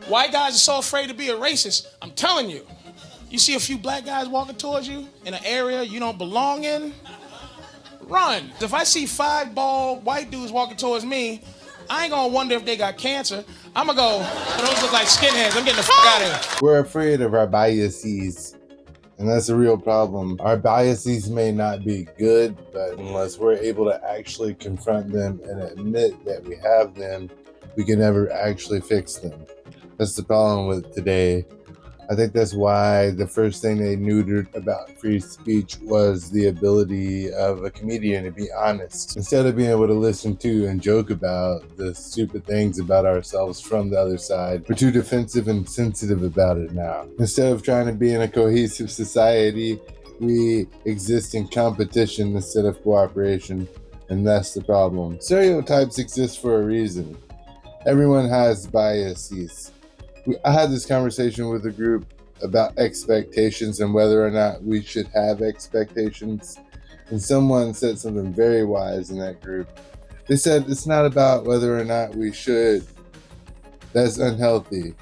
White guys are so afraid to be a racist. I'm telling you. You see a few black guys walking towards you in an area you don't belong in, run. If I see 5 bald white dudes walking towards me, I ain't gonna wonder if they got cancer. I'm gonna go, those look like skinheads. I'm getting the fuck out of here. We're afraid of our biases, and that's a real problem. Our biases may not be good, but unless we're able to actually confront them and admit that we have them, we can never actually fix them. That's the problem with today. I think that's why the first thing they neutered about free speech was the ability of a comedian to be honest. Instead of being able to listen to and joke about the stupid things about ourselves from the other side, we're too defensive and sensitive about it now. Instead of trying to be in a cohesive society, we exist in competition instead of cooperation, and that's the problem. Stereotypes exist for a reason. Everyone has biases. I had this conversation with a group about expectations and whether or not we should have expectations. And someone said something very wise in that group. They said it's not about whether or not we should. That's unhealthy.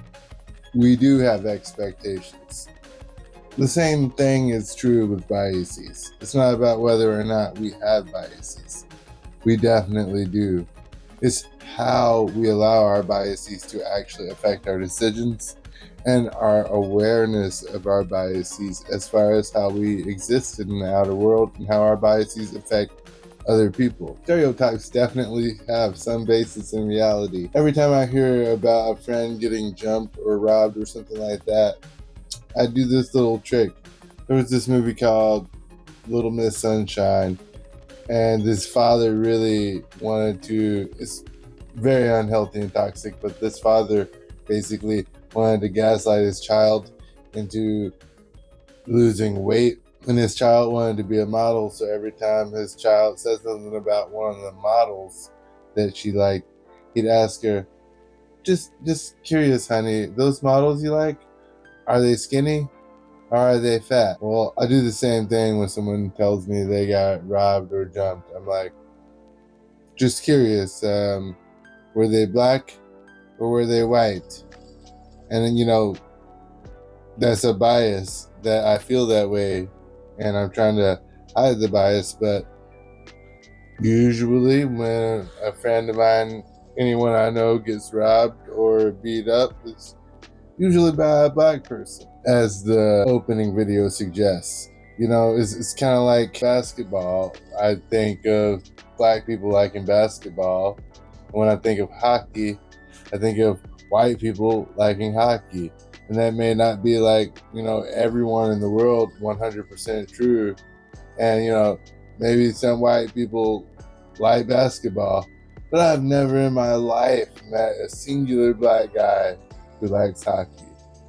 We do have expectations. The same thing is true with biases. It's not about whether or not we have biases. We definitely do. It's how we allow our biases to actually affect our decisions and our awareness of our biases as far as how we exist in the outer world and how our biases affect other people. Stereotypes definitely have some basis in reality. Every time I hear about a friend getting jumped or robbed or something like that, I do this little trick. There was this movie called Little Miss Sunshine, and this father really wanted to, it's very unhealthy and toxic, but this father basically wanted to gaslight his child into losing weight. And his child wanted to be a model, so every time his child said something about one of the models that she liked, he'd ask her, just curious, honey, those models you like, are they skinny or are they fat? Well, I do the same thing when someone tells me they got robbed or jumped. I'm like, just curious, were they black or were they white? And then, that's a bias that I feel that way, and I'm trying to hide the bias. But usually when a friend of mine, anyone I know, gets robbed or beat up, it's usually by a black person, as the opening video suggests. It's kind of like basketball. I think of black people liking basketball. When I think of hockey, I think of white people liking hockey. And that may not be like, everyone in the world 100% true. And, maybe some white people like basketball. But I've never in my life met a singular black guy who likes hockey.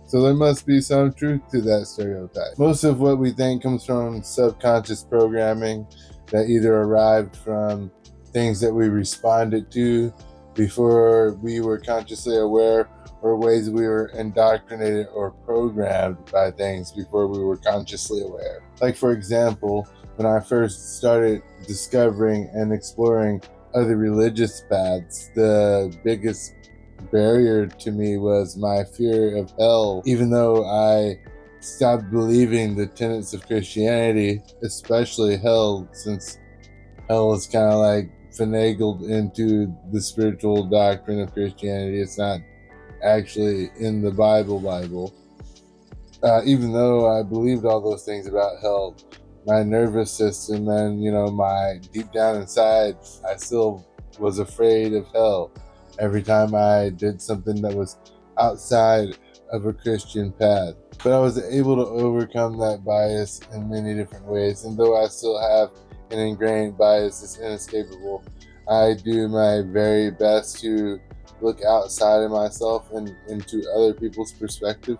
So there must be some truth to that stereotype. Most of what we think comes from subconscious programming that either arrived from things that we responded to before we were consciously aware, or ways we were indoctrinated or programmed by things before we were consciously aware. Like, for example, when I first started discovering and exploring other religious paths, the biggest barrier to me was my fear of hell. Even though I stopped believing the tenets of Christianity, especially hell, since hell is kind of like finagled into the spiritual doctrine of Christianity. It's not actually in the Bible. Even though I believed all those things about hell, my nervous system and, my deep down inside, I still was afraid of hell every time I did something that was outside of a Christian path. But I was able to overcome that bias in many different ways. And though I still have an ingrained bias that's inescapable, I do my very best to look outside of myself and into other people's perspective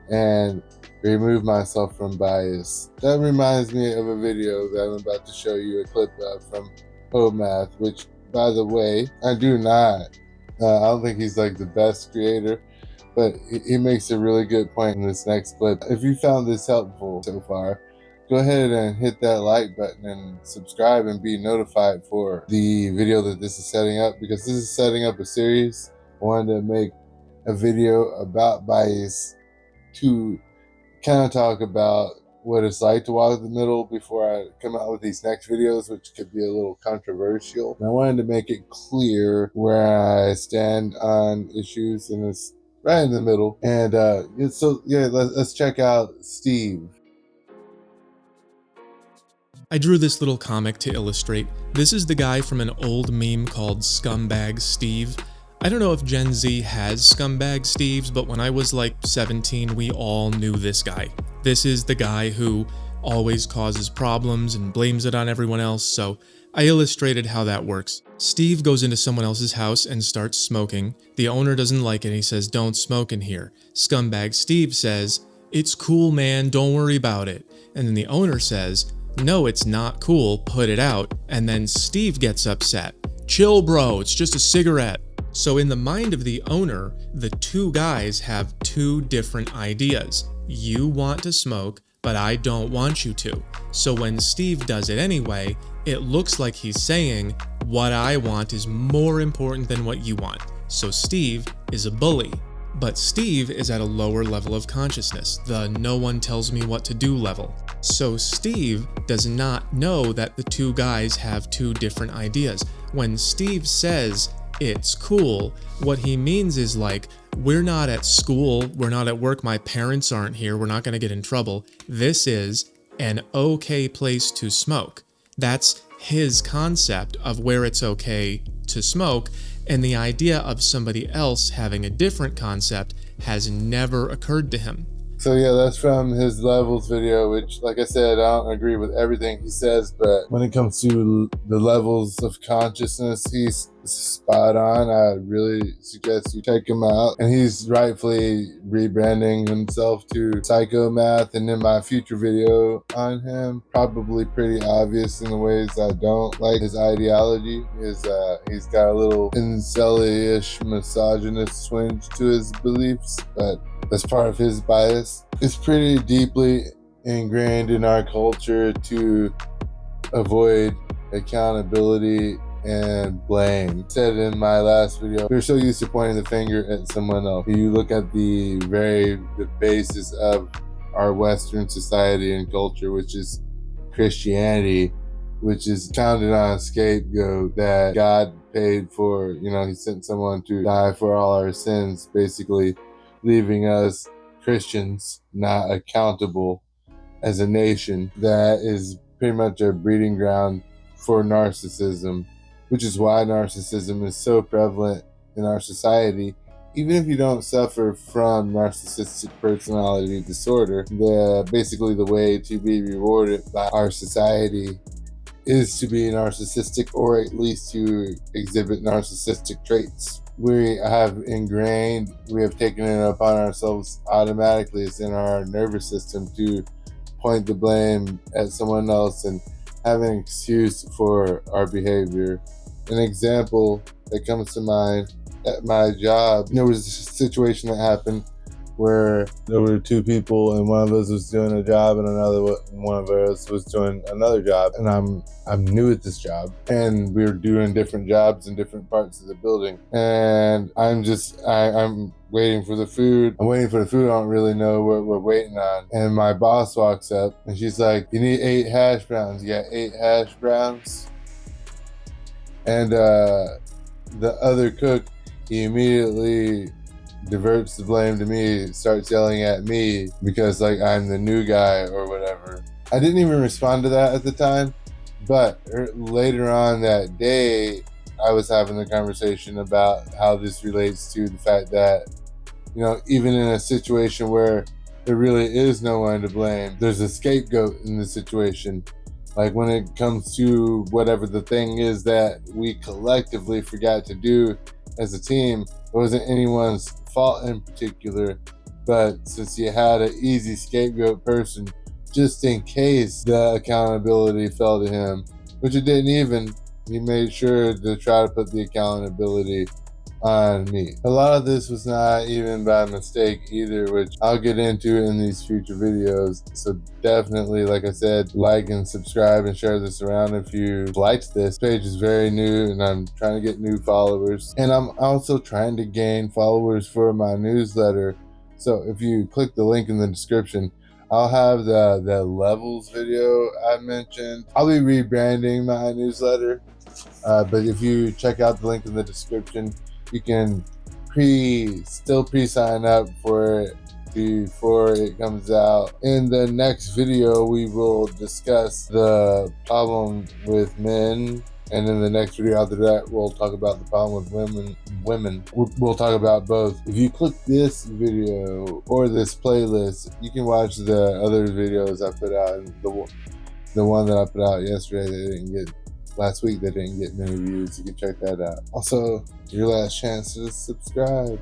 and remove myself from bias. That reminds me of a video that I'm about to show you a clip of from Math, which, by the way, I don't think he's like the best creator, but he makes a really good point in this next clip. If you found this helpful so far, go ahead and hit that like button and subscribe and be notified for the video that this is setting up, because this is setting up a series. I wanted to make a video about bias to kind of talk about what it's like to walk the middle before I come out with these next videos, which could be a little controversial. And I wanted to make it clear where I stand on issues, and it's right in the middle. And so yeah, let's check out Steve. I drew this little comic to illustrate. This is the guy from an old meme called Scumbag Steve. I don't know if Gen Z has Scumbag Steves, but when I was like 17, we all knew this guy. This is the guy who always causes problems and blames it on everyone else, so I illustrated how that works. Steve goes into someone else's house and starts smoking. The owner doesn't like it, he says, "Don't smoke in here." Scumbag Steve says, "It's cool, man, don't worry about it." And then the owner says, "No, it's not cool, put it out." And then Steve gets upset. "Chill, bro, it's just a cigarette." So in the mind of the owner, the two guys have two different ideas. You want to smoke, but I don't want you to. So when Steve does it anyway, it looks like he's saying, what I want is more important than what you want. So Steve is a bully. But Steve is at a lower level of consciousness, the no one tells me what to do level. So Steve does not know that the two guys have two different ideas. When Steve says, "It's cool," what he means is like, we're not at school, we're not at work, my parents aren't here, we're not going to get in trouble. This is an okay place to smoke. That's his concept of where it's okay to smoke, and the idea of somebody else having a different concept has never occurred to him. So yeah, that's from his levels video, which, like I said, I don't agree with everything he says, but when it comes to the levels of consciousness, he's spot on. I really suggest you check him out. And he's rightfully rebranding himself to Psychomath, and in my future video on him, probably pretty obvious in the ways I don't like his ideology. He's got a little incel-ish misogynist swinge to his beliefs, but that's part of his bias. It's pretty deeply ingrained in our culture to avoid accountability and blame. I said in my last video, we're so used to pointing the finger at someone else. You look at the basis of our Western society and culture, which is Christianity, which is founded on a scapegoat that God paid for. He sent someone to die for all our sins, basically leaving us Christians not accountable as a nation. That is pretty much a breeding ground for narcissism, which is why narcissism is so prevalent in our society. Even if you don't suffer from narcissistic personality disorder, basically the way to be rewarded by our society is to be narcissistic, or at least to exhibit narcissistic traits. We have taken it upon ourselves automatically. It's in our nervous system to point the blame at someone else and have an excuse for our behavior. An example that comes to mind, at my job, there was a situation that happened where there were two people, and one of us was doing a job and one of us was doing another job. And I'm new at this job, and we were doing different jobs in different parts of the building. And I'm waiting for the food. I don't really know what we're waiting on. And my boss walks up and she's like, "You need 8 hash browns." "You got 8 hash browns?" And the other cook, he immediately diverts the blame to me, starts yelling at me because like I'm the new guy or whatever. I didn't even respond to that at the time, but later on that day, I was having a conversation about how this relates to the fact that, even in a situation where there really is no one to blame, there's a scapegoat in the situation. Like when it comes to whatever the thing is that we collectively forgot to do as a team, it wasn't anyone's fault in particular, but since you had an easy scapegoat person, just in case the accountability fell to him, which it didn't even, he made sure to try to put the accountability on me. A lot of this was not even by mistake either, which I'll get into in these future videos. So definitely, like I said, like and subscribe and share this around if you liked this. Page is very new and I'm trying to get new followers. And I'm also trying to gain followers for my newsletter. So if you click the link in the description, I'll have the levels video I mentioned. I'll be rebranding my newsletter. But if you check out the link in the description, you can still pre-sign up for it before it comes out. In the next video, we will discuss the problem with men. And in the next video after that, we'll talk about the problem with women. We'll talk about both. If you click this video or this playlist, you can watch the other videos I put out. And the one that I put out yesterday that didn't get last week that didn't get many views. You can check that out. Also, your last chance to subscribe.